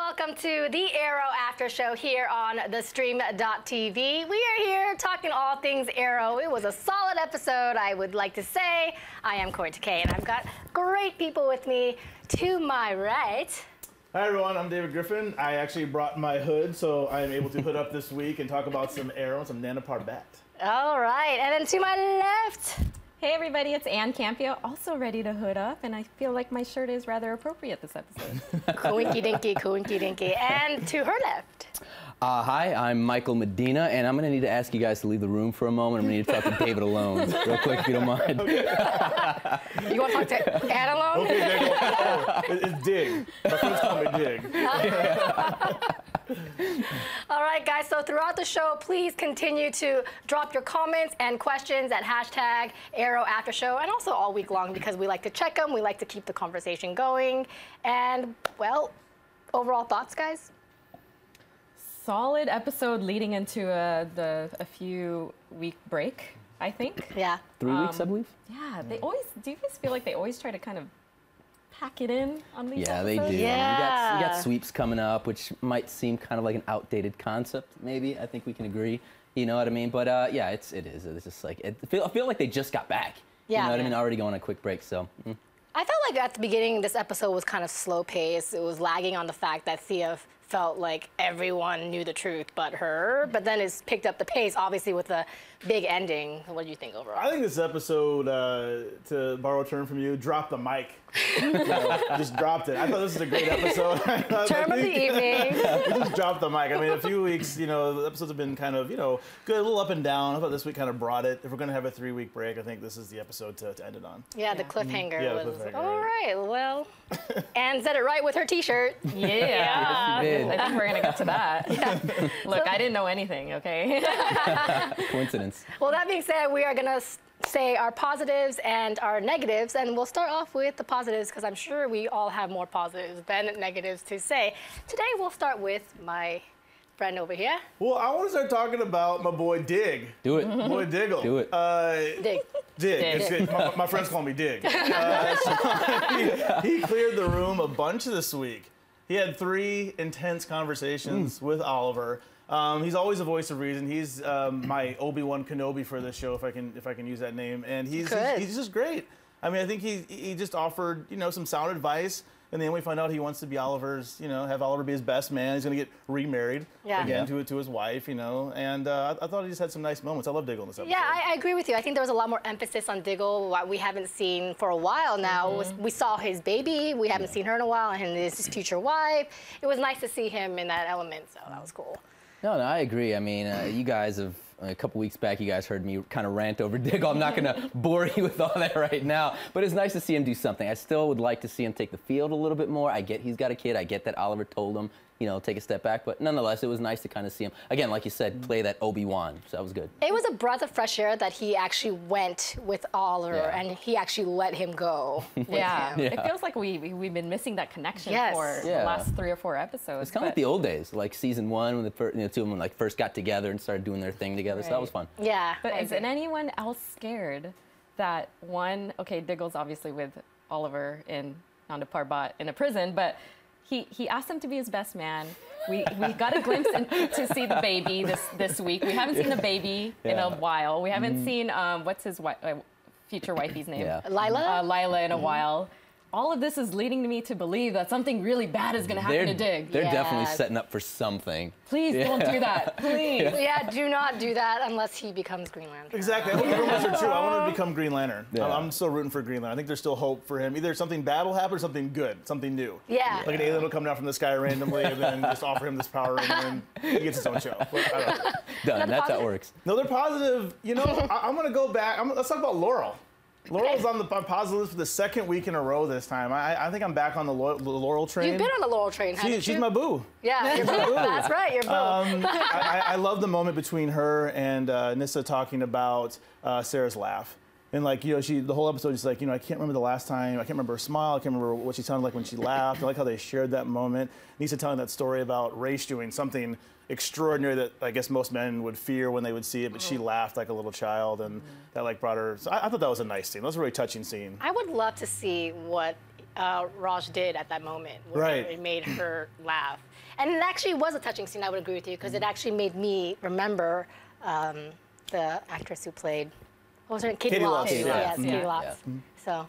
welcome to the Arrow After Show here on thestream.tv. We are here talking all things Arrow. It was a solid episode, I would like to say. I am Kaori Takee, and I've got great people with me to my right. Hi everyone, I'm David Griffin. I actually brought my hood, so I am able to hood up this week and talk about some Arrow, some Nanda Parbat. All right, and then to my left. Hey everybody, it's Ann Campea, also ready to hood up, and I feel like my shirt is rather appropriate this episode. Coinky dinky, coinky dinky. And to her left. Hi, I'm Michael Medina, and I'm going to need to ask you guys to leave the room for a moment. I'm going to need to talk to David alone, real quick, if you don't mind. You want to talk to Ann alone? Okay, there you go. Oh, it's Dig. My friends call me Dig. All right, guys, so throughout the show, please continue to drop your comments and questions at hashtag #ArrowAfterShow, and also all week long because we like to check them. We like to keep the conversation going. And, well, overall thoughts, guys? Solid episode leading into a few week break, I think. Yeah. 3 weeks, I believe? Yeah, they always, do you guys feel like they always try to kind of pack it in on these Yeah, episodes? they do. Yeah. We got sweeps coming up, which might seem kind of like an outdated concept, maybe. I think we can agree. You know what I mean? But yeah, it is. It's just like, I feel like they just got back. Yeah. You know what I mean? Already going on a quick break, so. I felt like at the beginning, this episode was kind of slow paced. It was lagging on the fact that Thea felt like everyone knew the truth but her. But then it's picked up the pace, obviously, with the big ending. What do you think overall? I think this episode, to borrow a term from you, dropped the mic. Just dropped it. I thought this was a great episode. Term of the evening. Just dropped the mic. I mean, a few weeks, you know, the episodes have been kind of, you know, good, a little up and down. I thought this week kind of brought it. If we're going to have a 3-week break, I think this is the episode to end it on. Yeah, the cliffhanger Yeah, the was, cliffhanger, all right, well, Anne said it right with her t-shirt. Yeah. Yes, you did. I think we're going to get to that. Look, I didn't know anything, okay? Coincidence. Well, that being said, we are going to say our positives and our negatives, and we'll start off with the positives because I'm sure we all have more positives than negatives to say. Today, we'll start with my friend over here. Well, I want to start talking about my boy Dig. Do it. My boy Diggle. Do it. Dig. Dig. My friends call me Dig. He cleared the room a bunch this week. He had 3 intense conversations with Oliver. He's always a voice of reason. He's my Obi-Wan Kenobi for this show, if I can use that name. And he's just great. I mean, I think he just offered, you know, some sound advice. And then we find out he wants to be Oliver's, you know, have Oliver be his best man. He's going to get remarried again to his wife, you know. And I thought he just had some nice moments. I love Diggle in this episode. Yeah, I agree with you. I think there was a lot more emphasis on Diggle, what we haven't seen for a while now. We saw his baby. We haven't seen her in a while, and his future wife. It was nice to see him in that element, so that was cool. No, I agree. I mean, you guys have, a couple weeks back, you guys heard me kind of rant over Diggle. I'm not going to bore you with all that right now, but it's nice to see him do something. I still would like to see him take the field a little bit more. I get he's got a kid. I get that Oliver told him, you know, take a step back, but nonetheless, it was nice to kind of see him, again, like you said, play that Obi-Wan, so that was good. It was a breath of fresh air that he actually went with Oliver, and he actually let him go with him. It feels like we've been missing that connection for the last 3 or 4 episodes. It's kind of like the old days, like season 1 when the two of them like first got together and started doing their thing together, so that was fun. Yeah. But is anyone else scared that okay, Diggle's obviously with Oliver in Nanda Parbat in a prison, but he asked him to be his best man. We got a glimpse to see the baby this week. We haven't seen the baby in a while. We haven't seen what's his future wifey's name? Lila? Lila in a while. All of this is leading me to believe that something really bad is going to happen to Dig. They're definitely setting up for something. Please don't do that. Please. Yeah, do not do that unless he becomes Green Lantern. Exactly. I hope the rumors are true. I want him to become Green Lantern. I'm still rooting for Green Lantern. I think there's still hope for him. Either something bad will happen or something good, something new. Yeah. Like an alien will come down from the sky randomly and then just offer him this power ring and then he gets his own show. But I don't know. Done. That's how it works. Another positive, you know, I'm going to go back. Let's talk about Laurel. Laurel's on the positive list for the 2nd week in a row this time. I think I'm back on the Laurel train. You've been on the Laurel train, haven't you? She's my boo. Yeah, you're boo. That's right, you're boo. I love the moment between her and Nyssa talking about Sarah's laugh. And like, you know, the whole episode is like, you know, I can't remember the last time, I can't remember her smile, I can't remember what she sounded like when she laughed. I like how they shared that moment. Nyssa telling that story about Race doing something extraordinary that I guess most men would fear when they would see it, but she laughed like a little child, and that like brought her. So I thought that was a nice scene. That was a really touching scene. I would love to see what Raj did at that moment. Where Right. It made her laugh. And it actually was a touching scene, I would agree with you, because it actually made me remember the actress who played, what was her name? Kaity Lotz. Kaity Lotz, Yes, yeah. Kaity Lotz. So,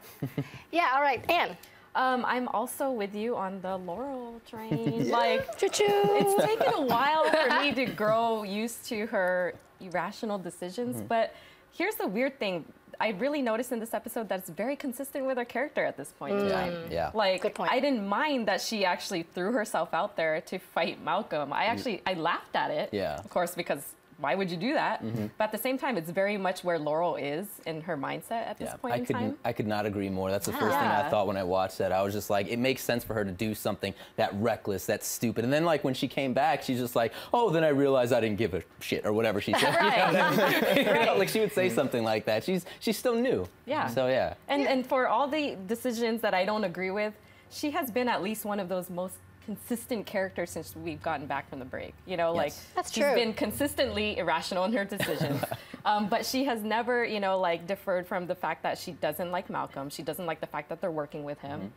yeah, all right, Ann. I'm also with you on the Laurel train. Like, Choo-choo. it's taken a while for me to grow used to her irrational decisions, but here's the weird thing. I really noticed in this episode that it's very consistent with her character at this point in time. Yeah. Like, Good point. I didn't mind that she actually threw herself out there to fight Malcolm. I laughed at it. Yeah. Of course, because why would you do that? But at the same time, it's very much where Laurel is in her mindset at this point in time. I could not agree more. That's the first thing I thought when I watched that. I was just like, it makes sense for her to do something that reckless, that stupid. And then like when she came back, she's just like, oh, then I realized I didn't give a shit or whatever she said. Right. You know what I mean? You know, like she would say something like that. She's still new. Yeah. So yeah. And for all the decisions that I don't agree with, she has been at least one of those most consistent characters since we've gotten back from the break. You know, like That's she's true. been consistently irrational in her decisions. But she has never, you know, like deferred from the fact that she doesn't like Malcolm. She doesn't like the fact that they're working with him.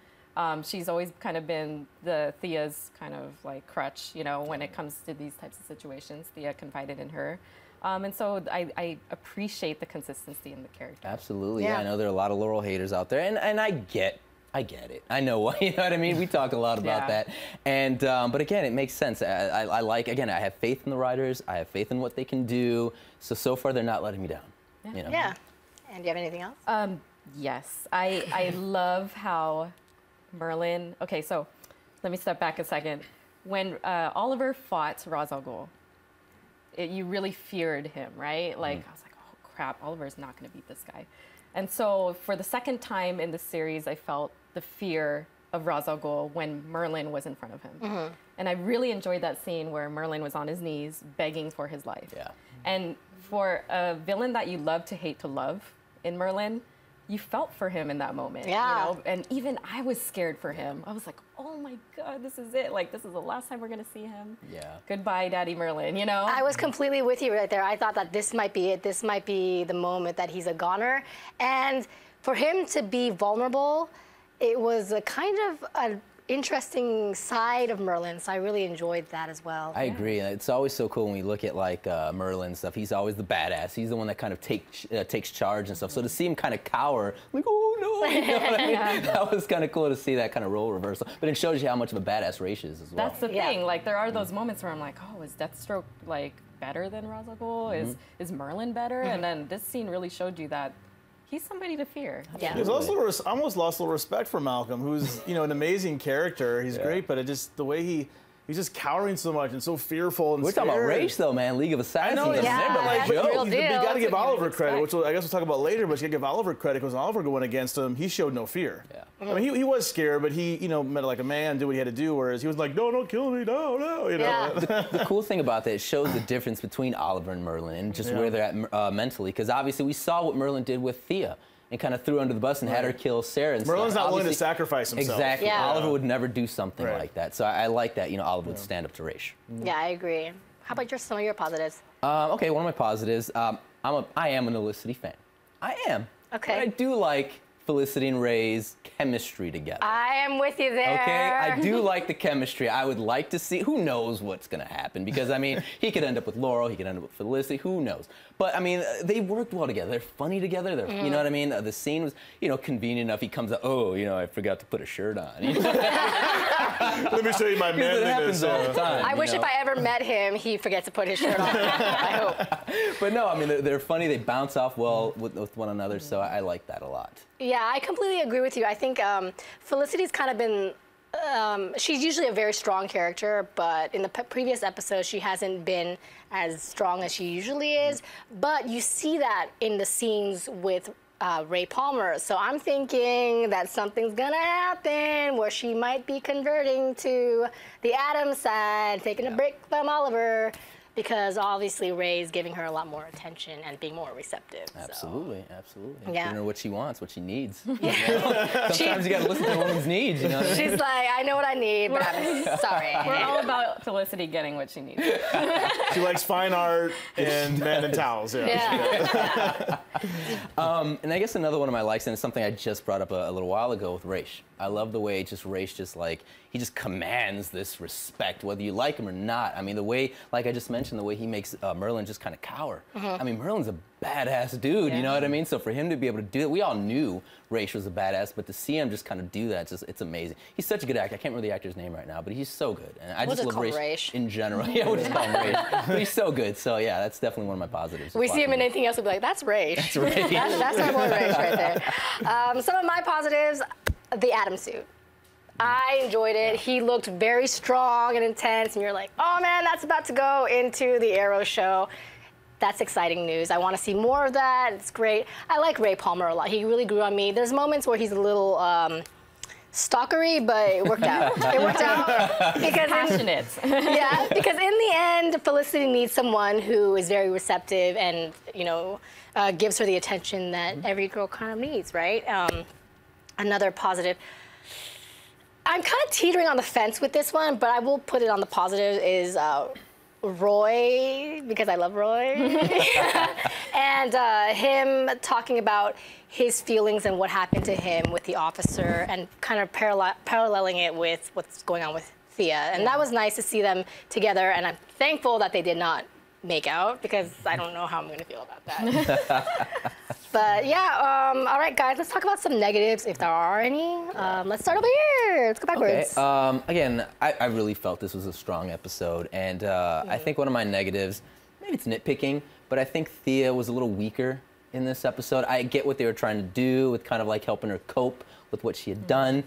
She's always kind of been Thea's kind of like crutch, you know, when it comes to these types of situations. Thea confided in her. And so I appreciate the consistency in the character. Absolutely. Yeah. Yeah, I know there are a lot of Laurel haters out there, and I get it. I know why. You know what I mean? We talk a lot about that. And but again, it makes sense. I like, again, I have faith in the writers. I have faith in what they can do. So far they're not letting me down. You know? Yeah. And do you have anything else? Yes, I love how Merlyn. Okay, so let me step back a second. When Oliver fought Ra's al Ghul, you really feared him, right? Like I was like, oh crap, Oliver's not going to beat this guy. And so for the second time in the series, I felt the fear of Ra's al Ghul when Merlyn was in front of him. And I really enjoyed that scene where Merlyn was on his knees begging for his life. Yeah. And for a villain that you love to hate to love in Merlyn, you felt for him in that moment. Yeah. You know? And even I was scared for him. I was like, oh my God, this is it. Like, this is the last time we're going to see him. Yeah. Goodbye, Daddy Merlyn, you know? I was completely with you right there. I thought that this might be it. This might be the moment that he's a goner. And for him to be vulnerable, it was a kind of an interesting side of Merlyn. So I really enjoyed that as well. I agree. It's always so cool when we look at like Merlyn and stuff. He's always the badass. He's the one that kind of takes charge and stuff. So to see him kind of cower, like, oh no, you know what I mean? That was kind of cool to see that kind of role reversal. But it shows you how much of a badass Ra's is as well. That's the thing. Like, there are those moments where I'm like, oh, is Deathstroke like better than Ra's al Ghul? Is Merlyn better? And then this scene really showed you that he's somebody to fear. Yeah. There's also almost lost a little respect for Malcolm, who's an amazing character. He's great, but it just the way he's just cowering so much and so fearful and We're scared. talking about Ra's though, man. League of Assassins. I know, is a yeah, member, like that's Joe. real You deal. got to give That's what you Oliver would credit, which expect. I guess we'll talk about later, but you got to give Oliver credit because when Oliver went against him, he showed no fear. Yeah. I mean, he was scared, but he, met like a man, did what he had to do, whereas he was like, no, don't kill me, no, you know. Yeah. The cool thing about that, it shows the difference between Oliver and Merlyn and just where they're at mentally. Because obviously we saw what Merlyn did with Thea and kind of threw her under the bus and had her kill Sarah. And Merlyn's stuff. not willing to Obviously- sacrifice himself. Exactly. Yeah. Oliver would never do something Right. like that. So I like that, Oliver would stand up to Ra's. Yeah, I agree. How about some of your positives? Okay, one of my positives, I am an Felicity fan. I am. Okay. But I do like Felicity and Ray's chemistry together. I am with you there. Okay, I do like the chemistry. I would like to see, who knows what's going to happen, because, I mean, he could end up with Laurel, he could end up with Felicity, who knows. But, I mean, they worked well together. They're funny together. You know what I mean? The scene was, convenient enough. He comes up, oh, I forgot to put a shirt on. Let me show you my It manliness. happens all the time. I wish know? if I ever met him, he forgets to put his shirt on. I hope. But no, I mean, they're funny. They bounce off well with one another, so I like that a lot. Yeah, I completely agree with you. I think Felicity's kind of been, she's usually a very strong character, but in the previous episodes, she hasn't been as strong as she usually is. But you see that in the scenes with Ray Palmer. So I'm thinking that something's gonna happen where she might be converting to the Addams side, taking a break from Oliver. because obviously Ray's giving her a lot more attention and being more receptive. Absolutely, absolutely. Yeah. Giving her what she wants, what she needs. Sometimes you gotta listen to a woman's needs, you know what I mean? She's like, I know what I need, but I'm sorry. We're all about Felicity getting what she needs. She likes fine art and men and towels. Yeah. And I guess another one of my likes, and it's something I just brought up a little while ago with Raish. I love the way Raish just like, he just commands this respect, whether you like him or not. I mean, the way, like I just mentioned, the way he makes Merlyn just kind of cower. I mean, Merlyn's a badass dude, you know what I mean? So for him to be able to do it, we all knew Raish was a badass, but to see him just kind of do that, it's amazing. He's such a good actor. I can't remember the actor's name right now, but he's so good. And I We'll just just love call him Raish Raish. in general. Yeah, we'll just call him Raish. But he's so good. So yeah, that's definitely one of my positives. We see him in anything else, we'll be like, that's Raish. That's Raish. That's our boy Raish right there. Some of my positives, the Atom suit. I enjoyed it. He looked very strong and intense, and you're like, oh man, that's about to go into the Arrow show. That's exciting news. I want to see more of that. It's great. I like Ray Palmer a lot. He really grew on me. There's moments where he's a little stalkery, but it worked out. It worked out because Passionate. yeah, because in the end, Felicity needs someone who is very receptive and gives her the attention that every girl kind of needs, right? Another positive. I'm kind of teetering on the fence with this one, but I will put it on the positive is Roy, because I love Roy. And him talking about his feelings and what happened to him with the officer and kind of paralleling it with what's going on with Thea. And that was nice to see them together, and I'm thankful that they did not make out because I don't know how I'm going to feel about that. But yeah, all right, guys, let's talk about some negatives if there are any. Let's start over here. Let's go backwards. Okay. Again, I really felt this was a strong episode, and I think one of my negatives, maybe it's nitpicking, but I think Thea was a little weaker in this episode. I get what they were trying to do with kind of like helping her cope with what she had done.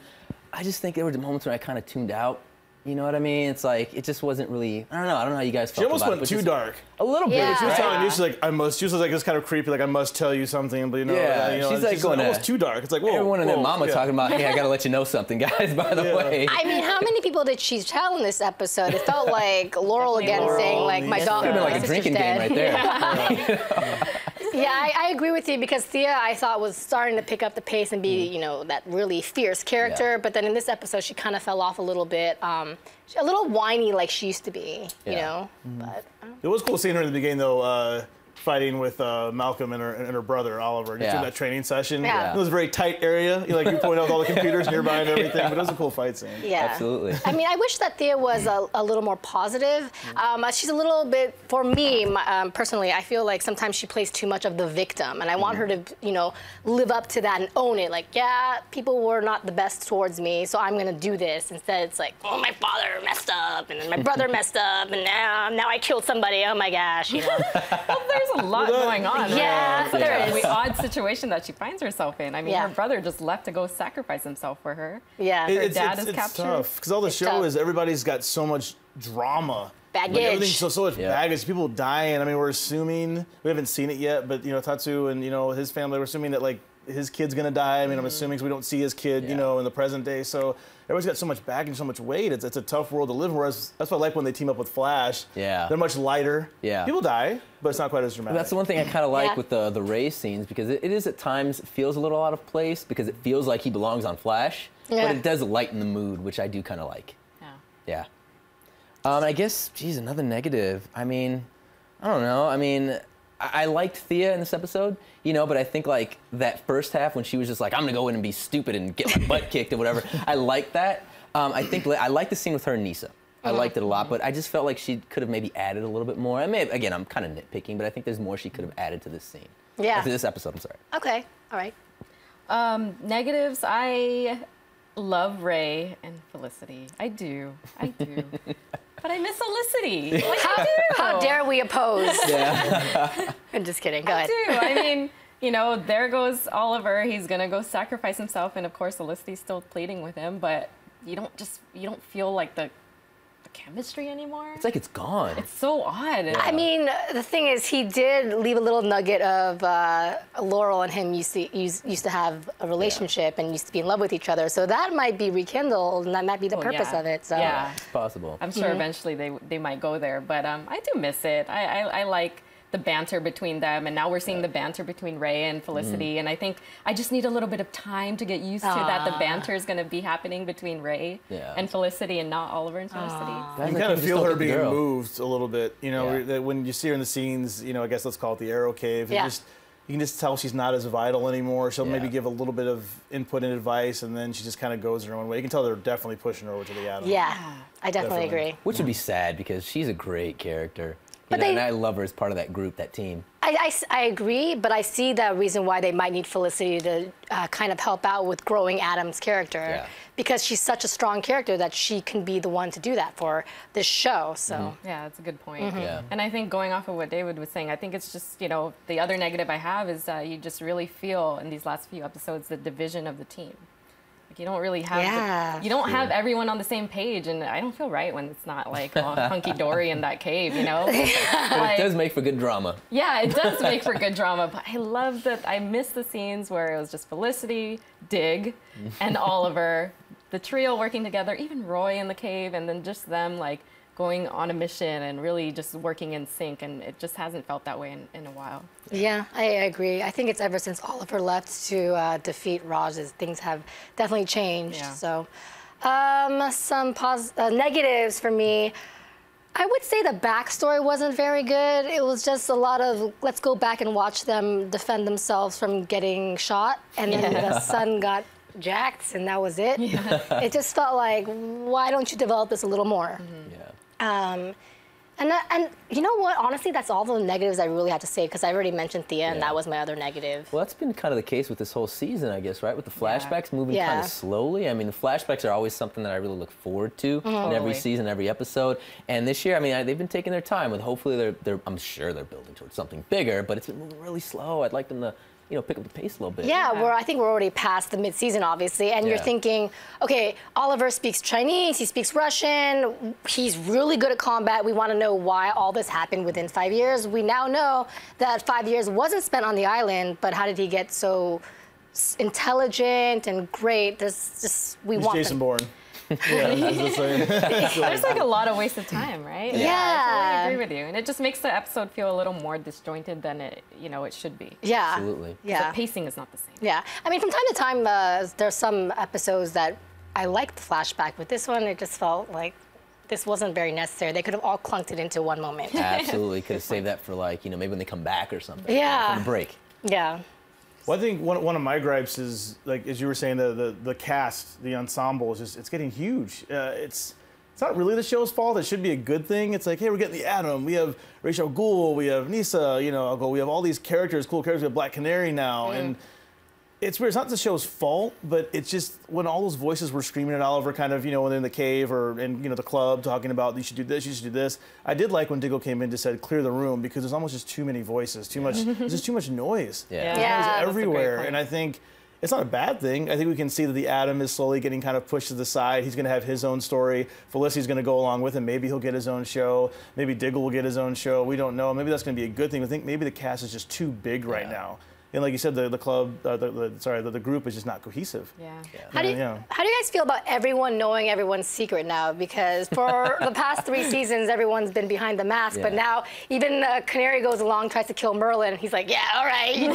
I just think there were moments when I kind of tuned out. You know what I mean? It's like, it just wasn't really, I don't know how you guys felt about it. She almost went too dark. A little bit. Yeah. She was Right. telling you, she's like, she was like, it's kind of creepy, like, I must tell you something, but she's like going almost too dark. It's like, whoa. Everyone and their mama yeah. talking about, hey, I gotta let you know something, guys, by the way. I mean, how many people did she tell in this episode? It felt like Laurel again Laurel. saying, like, my It dog. Could have been my like a sister's drinking game dead. right there. Yeah, I agree with you because Thea, I thought, was starting to pick up the pace and be, that really fierce character. Yeah. But then in this episode, she kind of fell off a little bit. A little whiny like she used to be, you know. But It was cool seeing her in the beginning, though, fighting with Malcolm and her brother, Oliver, just in that training session. Yeah. It was a very tight area. You pointed out all the computers nearby and everything, but it was a cool fight scene. yeah. Absolutely. I mean, I wish that Thea was a little more positive. She's a little bit, for me, personally, I feel like sometimes she plays too much of the victim, and I want her to, live up to that and own it. Like, yeah, people were not the best towards me, so I'm gonna do this. Instead, it's like, oh, my father messed up, and then my brother messed up, and now I killed somebody. Oh my gosh, Well, there's a lot going on. Yeah, Such there a is. really odd situation that she finds herself in. I mean, Yeah. her brother just left to go sacrifice himself for her. Yeah. Her dad is it's captured. tough because all the show tough. is everybody's got so much drama. Baggage. Like, everything's so much Yeah. baggage. People dying. I mean, we're assuming we haven't seen it yet, but Tatsu and his family, we're assuming that like his kid's gonna die. I mean, I'm assuming 'cause we don't see his kid, in the present day. So everybody's got so much baggage, so much weight. It's a tough world to live in. Whereas that's what I like when they team up with Flash. Yeah. They're much lighter. Yeah. People die, but it's not quite as dramatic. That's the one thing I kind of like Yeah. with the Ray scenes, because it is at times, it feels a little out of place because it feels like he belongs on Flash, Yeah. but it does lighten the mood, which I do kind of like. Yeah. Yeah. I guess, geez, another negative. I mean, I don't know. I mean, I liked Thea in this episode, but I think like that first half when she was just like, I'm gonna go in and be stupid and get my butt kicked or whatever. I liked that. I think I liked the scene with her and Nisa. I liked it a lot, but I just felt like she could have maybe added a little bit more. Again, I'm kind of nitpicking, but I think there's more she could have added to this scene. Yeah. To this episode, I'm sorry. Okay. All right. Negatives, I love Ray and Felicity. I do. But I miss Felicity. Like, I do. How dare we oppose? Yeah. I'm just kidding. Go ahead. I do. I mean, there goes Oliver. He's gonna go sacrifice himself, and of course, Felicity's still pleading with him. But you don't feel like the chemistry anymore. It's like it's gone. It's so odd. I mean, the thing is, he did leave a little nugget of Laurel and him used to have a relationship and used to be in love with each other. So that might be rekindled, and that might be the purpose of it. So yeah, it's possible. I'm sure eventually they might go there, but I do miss it. I like the banter between them, and now we're seeing the banter between Ray and Felicity, and I think I just need a little bit of time to get used to that the banter is going to be happening between Ray and Felicity and not Oliver and Felicity. You kind of feel her being moved a little bit, you know, that when you see her in the scenes, you know, I guess let's call it the Arrow Cave, you can just tell she's not as vital anymore. She'll maybe give a little bit of input and advice, and then she just kind of goes her own way. You can tell they're definitely pushing her over to the Atom. Yeah, I definitely agree. Which would be sad because she's a great character. You know, and I love her as part of that group, that team. I agree, but I see the reason why they might need Felicity to kind of help out with growing Adam's character, because she's such a strong character that she can be the one to do that for this show. So yeah, that's a good point. And I think going off of what David was saying, I think it's just, you know, the other negative I have is you just really feel in these last few episodes the division of the team. Like you don't really have you don't have everyone on the same page, and I don't feel right when it's not like all hunky-dory in that cave, you know? But it does make for good drama. Yeah, it does make for good drama, but I love that I miss the scenes where it was just Felicity, Dig, and Oliver, the trio working together, even Roy in the cave, and then just them like going on a mission and really just working in sync, and it just hasn't felt that way in a while. Yeah, I agree. I think it's ever since Oliver left to defeat Raj, things have definitely changed. Yeah. So, some negatives for me. I would say the backstory wasn't very good. It was just a lot of, let's go back and watch them defend themselves from getting shot, and then the son got jacked, and that was it. It just felt like, why don't you develop this a little more? And you know what? Honestly, that's all the negatives I really had to say, because I already mentioned Thea, and that was my other negative. Well, that's been kind of the case with this whole season, I guess, right? With the flashbacks moving kind of slowly. I mean, the flashbacks are always something that I really look forward to in every season, every episode. And this year, I mean, they've been taking their time. With hopefully, I'm sure they're building towards something bigger, but it's been moving really slow. I'd like them to, you know, pick up the pace a little bit. Yeah, I think we're already past the mid-season, obviously, and you're thinking, okay, Oliver speaks Chinese, he speaks Russian, he's really good at combat. We want to know why all this happened within 5 years. We now know that 5 years wasn't spent on the island, but how did he get so intelligent and great? He's Jason Bourne. There's like a lot of wasted time, right? Yeah. I totally agree with you, and it just makes the episode feel a little more disjointed than it should be. Yeah, absolutely. Yeah, the pacing is not the same. Yeah, I mean, from time to time, there's some episodes that I liked the flashback, but this one, it just felt like this wasn't very necessary. They could have all clunked it into one moment. Absolutely, could have saved that for like, you know, maybe when they come back or something. Yeah, for the break. Yeah. Well, I think one of my gripes is, like, as you were saying, the cast, the ensemble is just, it's getting huge. It's not really the show's fault. It should be a good thing. It's like, hey, we're getting the Atom. We have Rachel Ghul. We have Nisa. You know, we have all these characters, cool characters. We have Black Canary now, and it's weird. It's not the show's fault, but it's just when all those voices were screaming at Oliver, kind of, you know, when they're in the cave or in, you know, the club, talking about you should do this, you should do this. I did like when Diggle came in and just said clear the room, because there's almost just too many voices, there's just too much noise. Yeah, Noise everywhere, and I think it's not a bad thing. I think we can see that the Atom is slowly getting kind of pushed to the side. He's going to have his own story. Felicity's going to go along with him. Maybe he'll get his own show. Maybe Diggle will get his own show. We don't know. Maybe that's going to be a good thing. I think maybe the cast is just too big right now. And like you said, the club, the group is just not cohesive. Yeah. How do you guys feel about everyone knowing everyone's secret now? Because for the past 3 seasons, everyone's been behind the mask, but now even Canary goes along, tries to kill Merlyn, and he's like, yeah, all right, we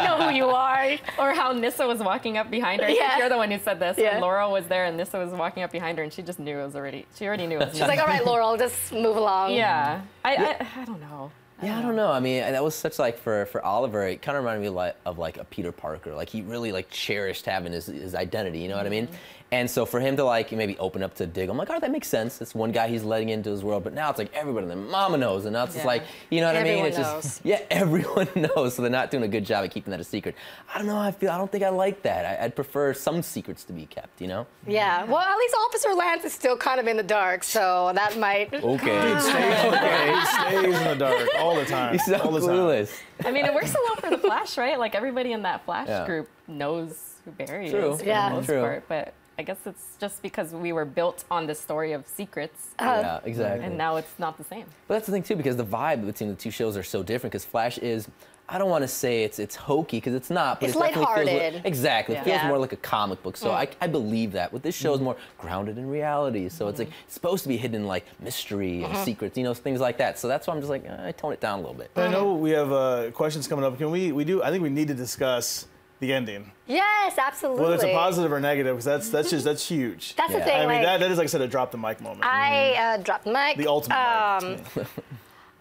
know who you are. Or how Nissa was walking up behind her. I think you're the one who said this. When Laurel was there and Nissa was walking up behind her, and she just knew it was already. She already knew it was. She's like, all right, Laurel, just move along. Yeah. I don't know. Yeah, I don't know. I mean, that was such like for Oliver, it kind of reminded me of like a Peter Parker. Like he really like cherished having his identity. You know what I mean? And so for him to like maybe open up to Diggle, I'm like, oh, that makes sense. It's one guy he's letting into his world. But now it's like everybody, their mama knows, and now it's just like, you know what I mean? It's just everyone knows. So they're not doing a good job at keeping that a secret. I don't know. I don't think I like that. I'd prefer some secrets to be kept. You know? Yeah. Well, at least Officer Lance is still kind of in the dark, so that might. Okay. He stays in the dark all the time. He's so clueless. I mean, it works a lot for the Flash, right? Like everybody in that Flash group knows who Barry is for the most part, but I guess it's just because we were built on this story of secrets. Yeah, exactly. And now it's not the same. But that's the thing too, because the vibe between the two shows are so different. Because Flash is, I don't want to say it's hokey, because it's not. But It's it definitely lighthearted. feels exactly. It feels Yeah. more like a comic book. So I believe that. But this show is more grounded in reality. So it's like it's supposed to be hidden in like mystery and secrets, you know, things like that. So that's why I'm just like, I tone it down a little bit. I know we have questions coming up. Can we do? I think we need to discuss the ending. Yes, absolutely. Whether it's a positive or negative, because that's huge. That's the Yeah. thing. I mean, like, that is, like I said, a drop the mic moment. I dropped the mic. The ultimate mic.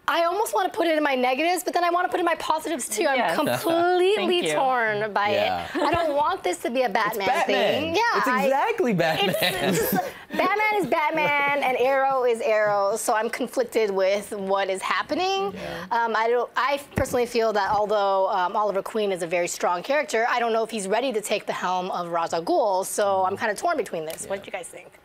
I almost want to put it in my negatives, but then I want to put in my positives too. Yes. I'm completely Thank you. torn by Yeah. it. I don't want this to be a Batman, thing. Yeah, It's exactly Batman. Batman is Batman and Arrow is Arrow, so I'm conflicted with what is happening. I personally feel that although Oliver Queen is a very strong character, I don't know if he's ready to take the helm of Ra's al Ghul, so I'm kind of torn between this. What do you guys think?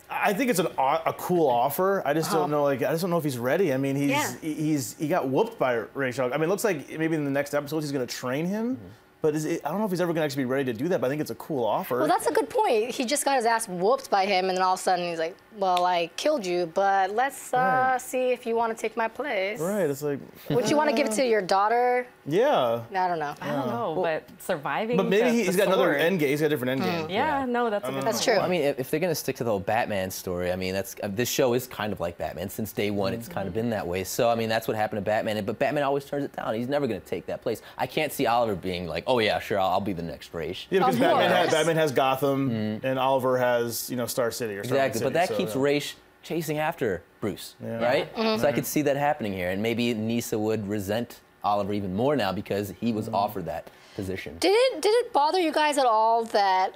I think it's a cool offer. I just don't know. Like, I just don't know if he's ready. I mean, he got whooped by Rachel. I mean, it looks like maybe in the next episode he's going to train him. But I don't know if he's ever going to actually be ready to do that. But I think it's a cool offer. Well, that's a good point. He just got his ass whooped by him, and then all of a sudden he's like, "Well, I killed you, but let's see if you want to take my place." Right. It's like. Would you want to give it to your daughter? Yeah. I don't know. I don't know, but surviving. But maybe the he's got another sword. end game. He's got a different end game. Yeah, no, that's a good That's point. true. Well, I mean, if they're going to stick to the whole Batman story, I mean, this show is kind of like Batman. Since day one, it's kind of been that way. So, I mean, that's what happened to Batman. But Batman always turns it down. He's never going to take that place. I can't see Oliver being like, oh, yeah, sure, I'll be the next Raish. Yeah, because Of course. Batman has Gotham, and Oliver has Star City or Starling Exactly. But City, that so, keeps yeah. Raish chasing after Bruce, right? So I could see that happening here. And maybe Nisa would resent Oliver even more now because he was offered that position. Did it bother you guys at all that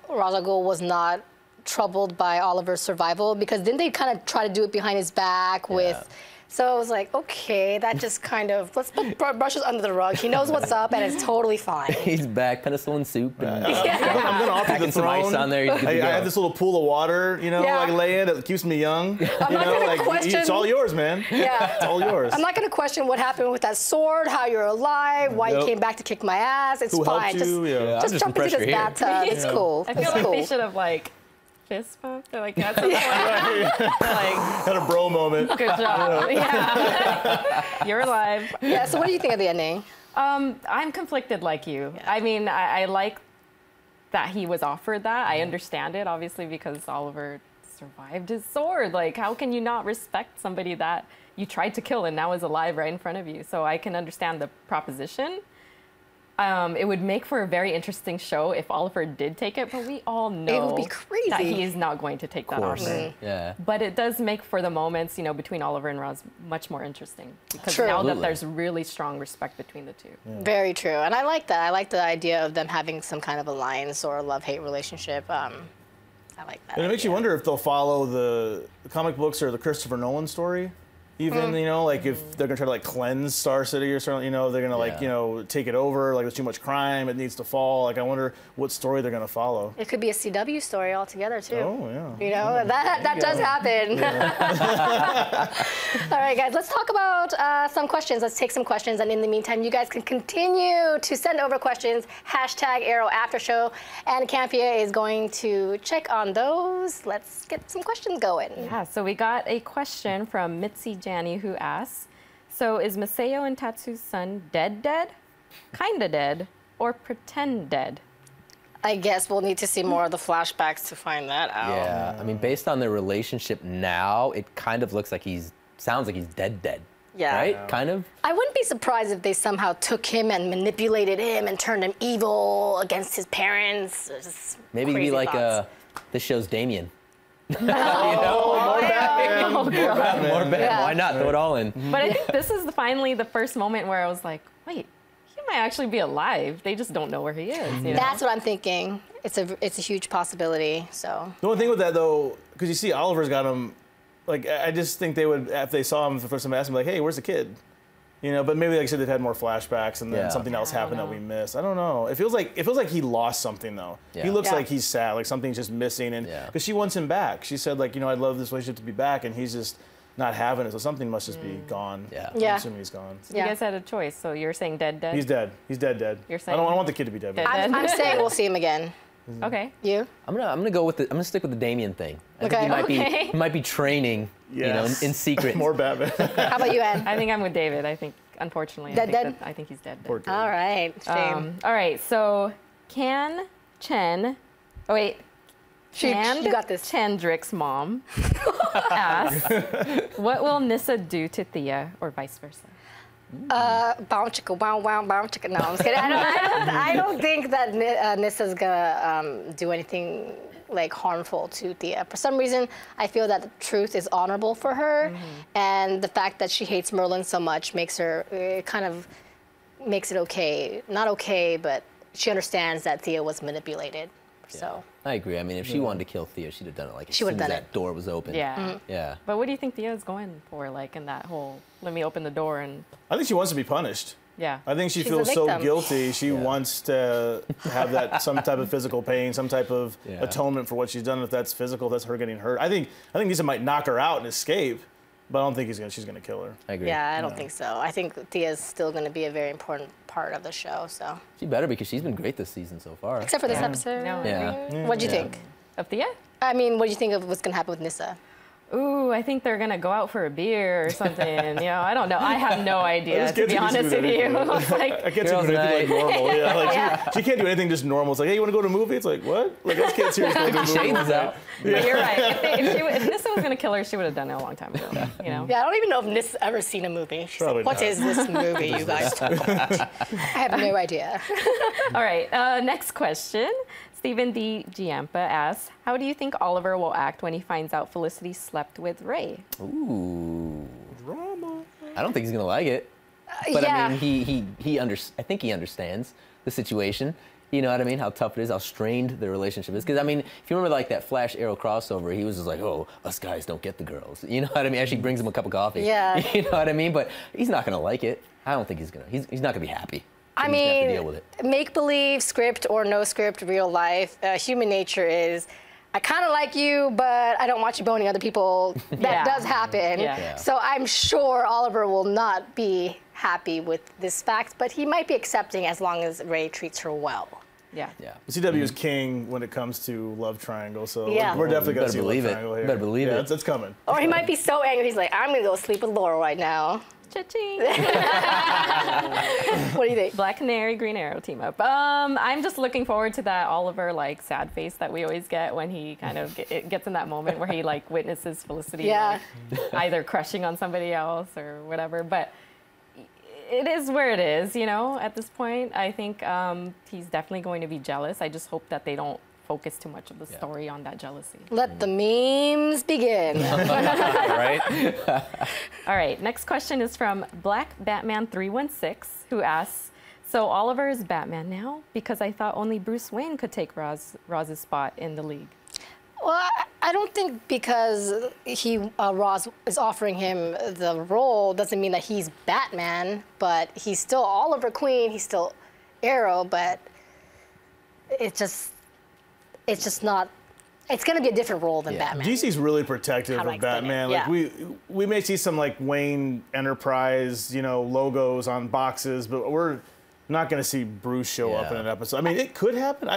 Ra's al Ghul was not troubled by Oliver's survival? Because didn't they kind of try to do it behind his back with? So I was like, okay, that just kind of, let's put brushes under the rug. He knows what's up, and it's totally fine. He's back, penicillin soup, and I'm going to offer you the packing some throne. ice on there. You're good to I go. have this little pool of water, Yeah. like lay in that keeps me young. I'm not gonna like question. it's all yours, man. Yeah. It's all yours. I'm not going to question what happened with that sword, how you're alive, why you Yep. came back to kick my ass. It's Who helped fine. you? Yeah. I'm Just just jump into impressed this you're here. bathtub. It's cool. I It's feel like cool. they should have like fist bumped or like at some point. Like, Had a bro moment. good job. Yeah. You're alive. Yeah. So what do you think of the ending? I'm conflicted like you. I mean, I like that he was offered that. I understand it, obviously, because Oliver survived his sword. Like, how can you not respect somebody that you tried to kill and now is alive right in front of you? So I can understand the proposition. It would make for a very interesting show if Oliver did take it, but we all know It would be crazy. that he is not going to take that offer. Yeah. But it does make for the moments, between Oliver and Roz much more interesting because True. now that Absolutely. there's really strong respect between the two. Very true. And I like that. I like the idea of them having some kind of alliance or love-hate relationship. I like that. And it makes you idea. wonder if they'll follow the comic books or the Christopher Nolan story. Even, like if they're gonna try to like cleanse Star City or something, they're gonna like, take it over, like there's too much crime, it needs to fall. Like I wonder what story they're gonna follow. It could be a CW story altogether too. Oh yeah. That does happen. All right, guys, let's talk about some questions. Let's take some questions, and in the meantime, you guys can continue to send over questions. #ArrowAfterShow, and Campea is going to check on those. Let's get some questions going. Yeah, so we got a question from Mitzi Janney who asks, so is Maseo and Tatsu's son dead, kinda dead, or pretend dead? I guess we'll need to see more of the flashbacks to find that out. Yeah, I mean, based on their relationship now, it kind of looks like sounds like he's dead. Yeah. Right? Kind of? I wouldn't be surprised if they somehow took him and manipulated him and turned him evil against his parents. Just Maybe it'd be crazy like thoughts. this show's Damien. More Batman. More Batman. More Batman. Yeah. Why not? Throw it all in. But I think this is finally the first moment where I was like, wait, he might actually be alive. They just don't know where he is. You know? That's what I'm thinking. It's a huge possibility. So The only thing with that though, because you see Oliver's got him, like I just think they would, if they saw him for the first time, ask him like, hey, where's the kid? But maybe like I said, they've had more flashbacks and then Yeah. something else happened that we missed. I don't know. It feels like he lost something though. Yeah. He looks Yeah. like he's sad, like something's just missing, and Yeah. because she wants him back. She said like, I'd love this relationship to be back, and he's just not having it. So something must just be gone. Yeah. Yeah. I'm assuming he's gone. You guys had a choice, so you're saying dead? He's dead. He's dead. You're I don't saying- want the kid to be dead. Dead. I'm saying we'll see him again. Okay. You? I'm gonna go with I'm gonna stick with the Damien thing. I think he might be training, Yes. in secret. More Batman. How about you, Ann? I think I'm with David. I think, unfortunately, I think he's dead. Poor kid. All right. Shame. All right. So, Oh wait. You got this. Chandrick's mom asks, "What will Nissa do to Thea, or vice versa?" Bow chicka, wow, wow, bow chicka. No, I'm just kidding. I don't think that Nissa's gonna do anything like harmful to Thea. For some reason, I feel that the truth is honorable for her, and the fact that she hates Merlyn so much makes her kind of makes it okay. Not okay, but she understands that Thea was manipulated. Yeah. So I agree. I mean, if she wanted to kill Thea, she'd have done it like as soon as that door was open. Yeah. Yeah. But what do you think Thea's going for, like, in that whole, let me open the door and... I think she wants to be punished. Yeah. I think she She's feels a so victim. guilty. She wants to have that some type of physical pain, some type of atonement for what she's done. If that's physical, that's her getting hurt. I think Nissa might knock her out and escape, but I don't think she's gonna kill her. I agree. yeah, I don't think so. I think Thea's still gonna be a very important part of the show. So She better, because she's been great this season so far. except for this episode. No. Yeah. What'd you think? Of Thea? I mean, what do you think of what's gonna happen with Nissa? Ooh, I think they're gonna go out for a beer or something. I don't know. I have no idea, just to can't be do honest with anything. you. Like, I can't see her Girls' do anything like night. normal. Yeah, like she can't do anything just normal. It's like, hey, you want to go to a movie? It's like, what? Like, I just can't see her going to a movie. Shades is out. but you're right. If Nissa was gonna kill her, she would have done it a long time ago. Yeah, I don't even know if Nissa's ever seen a movie. She's Probably like, what not. is this movie, you guys? I have no idea. All right. Next question. Stephen D. Giampa asks, "How do you think Oliver will act when he finds out Felicity slept with Ray?" Ooh. Drama. I don't think he's gonna like it. But yeah. I mean, I think he understands the situation. You know what I mean? How tough it is, how strained the relationship is. Because I mean, if you remember like that Flash Arrow crossover, he was just like, "Oh, us guys don't get the girls." You know what I mean? Actually brings him a cup of coffee. Yeah. You know what I mean? But he's not gonna like it. I don't think he's gonna. He's not gonna be happy. I He's gonna have to mean, deal with it. make believe, script or no script, real life, human nature is, I kind of like you, but I don't want you boning other people. That Yeah. does happen. Yeah. So I'm sure Oliver will not be happy with this fact, but he might be accepting as long as Ray treats her well. Yeah. Yeah. CW is king when it comes to love triangle, so Yeah. we're definitely You gonna better see believe love it. triangle here. Better believe yeah, it. it's coming. Or he might be so angry, he's like, I'm gonna go sleep with Laurel right now. Cha-ching. What do you think? Black Canary, Green Arrow team up. I'm just looking forward to that Oliver like sad face that we always get when he kind of gets in that moment where he like witnesses Felicity Yeah. like, either crushing on somebody else or whatever. But it is where it is, at this point. I think he's definitely going to be jealous. I just hope that they don't focus too much of the story on that jealousy. Let the memes begin. Right? All right, next question is from Black Batman 316, who asks, "So Oliver is Batman now? Because I thought only Bruce Wayne could take Roz's spot in the League." Well, I don't think because Roz is offering him the role doesn't mean that he's Batman, but he's still Oliver Queen, he's still Arrow, but it's just not. It's going to be a different role than Batman. DC's really protective How do I of explain it? Batman. Yeah. Like we may see some like Wayne Enterprise, logos on boxes, but we're not going to see Bruce show up in an episode. I mean, it could happen.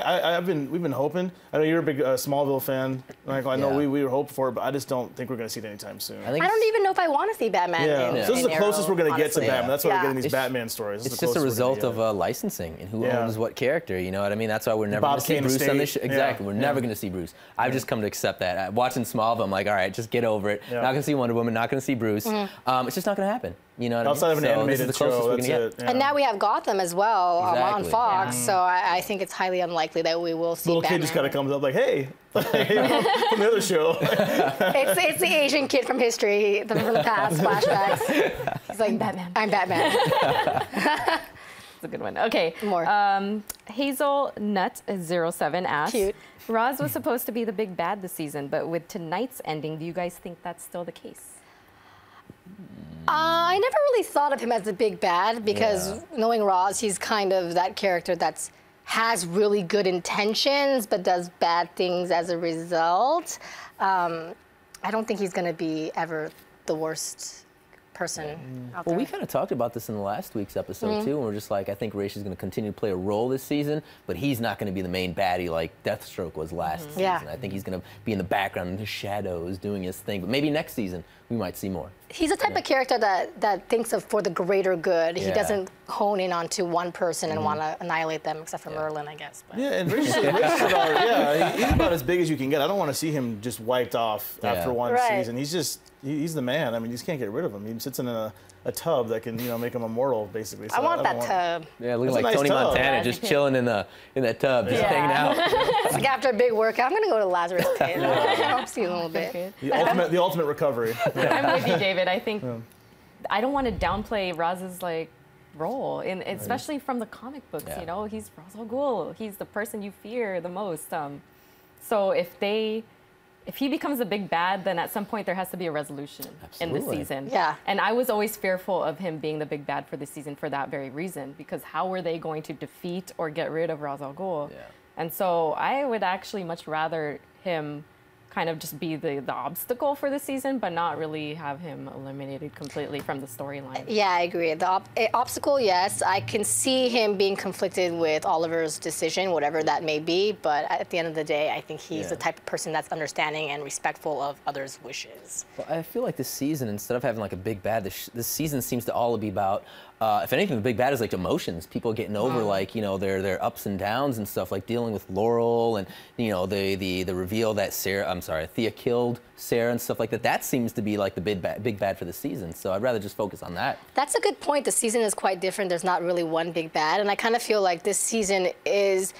We've been hoping. I know you're a big Smallville fan, Michael. I know we were hoping for it, but I just don't think we're going to see it anytime soon. I think I don't even know if I want to see Batman. Yeah. In, So this is in the closest Arrow, we're going to get to honestly. Batman. That's why we're getting these It's- Batman stories. This it's is the just a closest we're result gonna of get. licensing and who Yeah. owns what character. You know what I mean? That's why we're never Bob going to see Kane Bruce on the estate. show. Exactly. Yeah. We're never going to see Bruce. I've just come to accept that. Watching Smallville, I'm like, all right, just get over it. Yeah. Not going to see Wonder Woman. Not going to see Bruce. It's just not going to happen. You know what Outside I of mean? an So this is animated the closest show, we're that's gonna it. get. Yeah. And now we have Gotham as well on Exactly. Fox, so I think it's highly unlikely that we will see Little Batman. kid just kind of comes up like, hey, from the other show. It's the Asian kid from history, from the past, flashbacks. He's like, Batman. I'm Batman. That's a good one. Okay. More. Hazel Nut 07 asks, Cute. "Roz was supposed to be the big bad this season, but with tonight's ending, do you guys think that's still the case?" I never really thought of him as the big bad because knowing Roz, he's kind of that character that's has really good intentions but does bad things as a result. I don't think he's going to be ever the worst person out Well, there. we kind of talked about this in the last week's episode too, and we're just like, I think Raish is going to continue to play a role this season, but he's not going to be the main baddie like Deathstroke was last season. Yeah. I think he's going to be in the background, in the shadows, doing his thing. But maybe next season we might see more. He's the type of character that thinks of for the greater good. He Yeah. doesn't hone in onto one person and want to annihilate them, except for Merlyn, I guess. But. Yeah, and Raish is about, he's about as big as you can get. I don't want to see him just wiped off after one season. He's the man. I mean, you just can't get rid of him. He sits in a tub that can, make him immortal, basically. So I want that tub. Yeah, looking like nice Tony tub. Montana, just chilling in that tub, just hanging out. It's like after a big workout, I'm going to go to Lazarus Pit. I'll see you a little bit. The ultimate recovery. I'm with you, David. I think I don't want to downplay Raz's role, especially from the comic books. Yeah. He's Ra's al Ghul. He's the person you fear the most. So if he becomes a big bad, then at some point there has to be a resolution in the Absolutely. season. Yeah. And I was always fearful of him being the big bad for the season for that very reason, because how were they going to defeat or get rid of Ra's al Ghul? Yeah. And so I would actually much rather him kind of just be the obstacle for the season, but not really have him eliminated completely from the storyline. Yeah, I agree. The obstacle, yes. I can see him being conflicted with Oliver's decision, whatever that may be. But at the end of the day, I think he's the type of person that's understanding and respectful of others' wishes. Well, I feel like this season, instead of having like a big bad, this season seems to all be about, if anything, the big bad is like emotions. People getting over their ups and downs and stuff, like dealing with Laurel and the reveal that Thea killed Sarah and stuff like that. That seems to be like the big bad for the season. So I'd rather just focus on that. That's a good point. The season is quite different. There's not really one big bad. And I kind of feel like this season is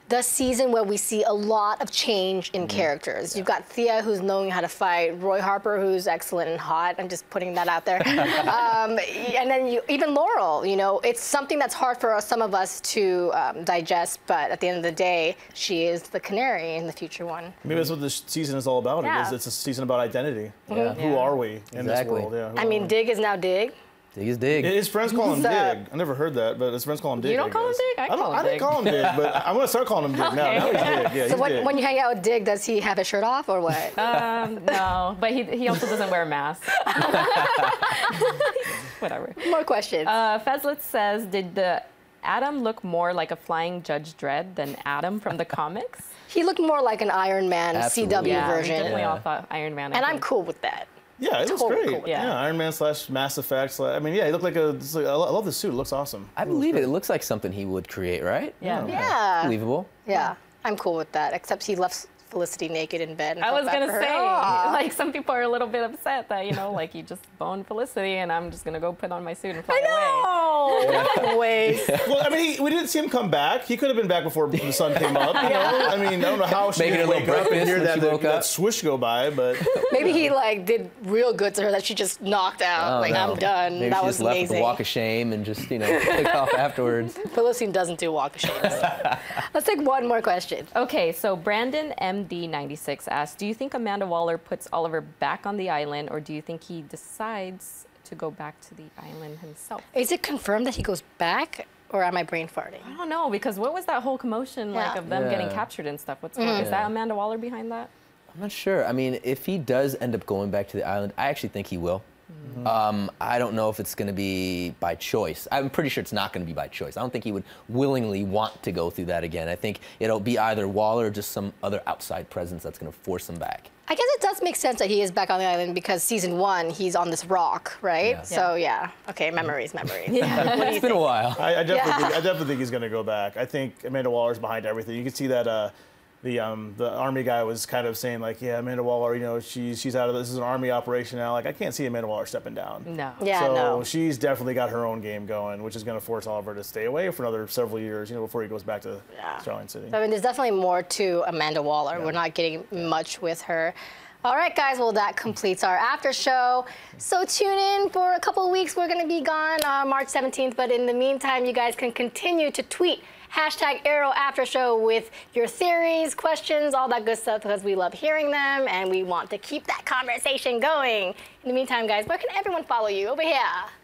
the season where we see a lot of change in characters. You've got Thea, who's knowing how to fight, Roy Harper, who's excellent and hot. I'm just putting that out there. And then even Laurel, it's something that's hard for some of us to digest, but at the end of the day, she is the canary in the future one. Maybe that's what this season is all about. Yeah. It's a season about identity. Yeah. Who are we in this Exactly. world? Yeah, I mean, Dig is now Dig. Dig is dig. his friends call him So- Dig. I never heard that, but his friends call him Dig. You don't I call him guess. Dig? I call him I didn't Dig. call him Dig, but I'm going to start calling him Dig now. Okay. Now he's Dig. Yeah, So he's Dig. when you hang out with Dig, does he have his shirt off or what? No, but he also doesn't wear a mask. Whatever. More questions. Fezlet says, did the Adam look more like a flying Judge Dredd than Adam from the comics? He looked more like an Iron Man Absolutely. CW Yeah, we version. definitely all thought Iron Man. And I'm cool with that. Yeah, it looks Totally great. cool with that. Yeah, Iron Man / Mass Effect. I mean, he looked like I love the suit. It looks awesome. I believe it. It looks like something he would create, right? Yeah. Yeah. Believable. Yeah. I'm cool with that, except he left Felicity naked in bed. And I felt was bad gonna for her. say, Aw. like, some people are a little bit upset that, like, you just boned Felicity and I'm just gonna go put on my suit and fly away. No! Wait. Well, I mean, we didn't see him come back. He could have been back before the sun came up. You know? I mean, I don't know how she Making didn't a little wake up and breakfast hear when that, she woke that up. swoosh go by, but Maybe he did real good to her that she just knocked out. Oh, no. I'm done. Maybe that she was just left with amazing. the walk of shame and just, took off afterwards. Felicity doesn't do walk of shame. Let's take one more question. Okay, so Brandon MD96 asks, do you think Amanda Waller puts Oliver back on the island, or do you think he decides to go back to the island himself? Is it confirmed that he goes back, or am I brain farting? I don't know, because what was that whole commotion like Yeah. of them getting Yeah. captured and stuff? What's going on? Is that Amanda Waller behind that? I'm not sure. I mean, if he does end up going back to the island, I actually think he will. I don't know if it's going to be by choice. I'm pretty sure it's not going to be by choice. I don't think he would willingly want to go through that again. I think it'll be either Waller or just some other outside presence that's going to force him back. I guess it does make sense that he is back on the island because season 1, he's on this rock, right? Yeah. So, yeah. Okay, memories. Yeah. What do you It's been a think? while. I definitely think he's going to go back. I think Amanda Waller's behind everything. You can see that the army guy was kind of saying like, yeah, Amanda Waller, she's out of this is an army operation now. Like, I can't see Amanda Waller stepping down. No. Yeah, So no. she's definitely got her own game going, which is going to force Oliver to stay away for another several years, before he goes back to Starling City. I mean, there's definitely more to Amanda Waller. We're not getting much with her. All right, guys, well, that completes our after show. So tune in for a couple of weeks. We're going to be gone March 17th, but in the meantime, you guys can continue to tweet #ArrowAfterShow with your theories, questions, all that good stuff, because we love hearing them, and we want to keep that conversation going. In the meantime, guys, where can everyone follow you? Over here.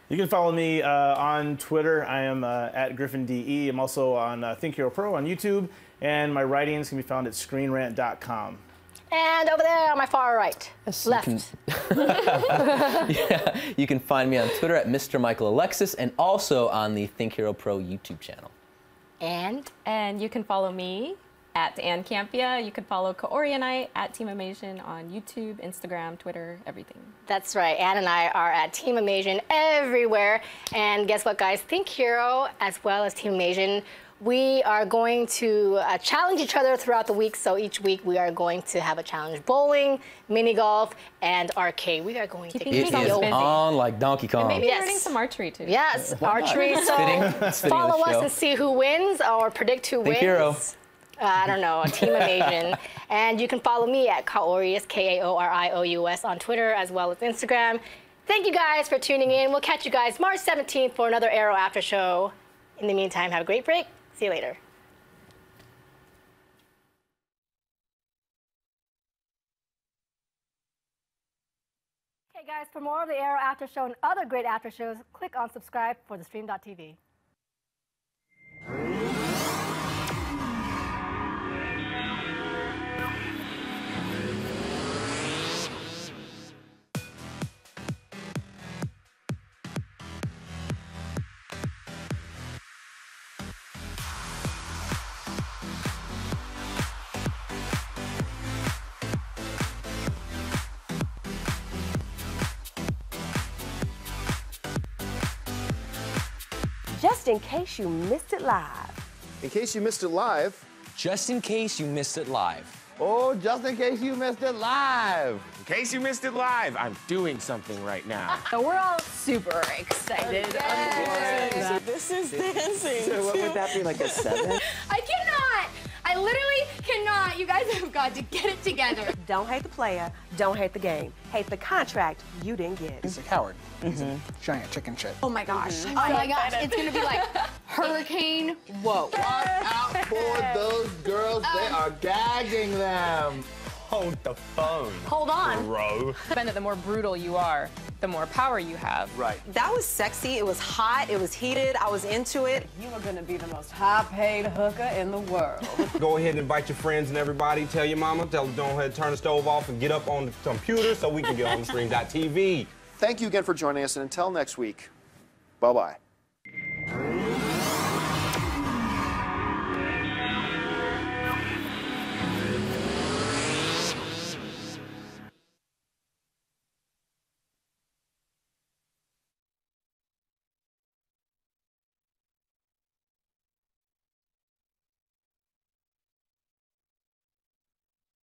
You can follow me on Twitter. I am at GriffinDE. I'm also on Think Hero Pro on YouTube, and my writings can be found at ScreenRant.com. And over there on my far right, left. You can find me on Twitter at Mr. Michael Alexis and also on the Think Hero Pro YouTube channel. And you can follow me at Ann Campea. You can follow Kaori and I at Team Amazing on YouTube, Instagram, Twitter, everything. That's right. Ann and I are at Team Amazing everywhere. And guess what, guys? Think Hero as well as Team Amazing, we are going to challenge each other throughout the week. So each week we are going to have a challenge: bowling, mini golf, and arcade. We are going to It is on like Donkey Kong. Maybe learning some archery too. Yes, archery. So follow us and see who wins or predict who wins. Hero. I don't know, Team Amazing. And you can follow me at Kaorius, Kaorious on Twitter as well as Instagram. Thank you guys for tuning in. We'll catch you guys March 17th for another Arrow After Show. In the meantime, have a great break. See you later. Hey guys, for more of the Arrow After Show and other great after shows, click on subscribe for the Stream.tv. Just in case you missed it live. In case you missed it live. Just in case you missed it live. Oh, just in case you missed it live. In case you missed it live, I'm doing something right now. So we're all super excited. So this is dancing. So what would that be, like a 7? I cannot. I literally cannot. You guys have got to get it together. Don't hate the player, don't hate the game. Hate the contract you didn't get. He's a coward. He's a giant chicken shit. Oh my gosh. Oh my gosh. It's going to be like hurricane. Whoa. Watch out for those girls. They are gagging them. Hold the phone. Hold on. Bro. The more brutal you are, the more power you have. Right. That was sexy. It was hot. It was heated. I was into it. You are going to be the most high-paid hooker in the world. Go ahead and invite your friends and everybody. Tell your mama. Tell them, go ahead and turn the stove off and get up on the computer so we can get on the Stream.tv. Thank you again for joining us, and until next week, bye-bye.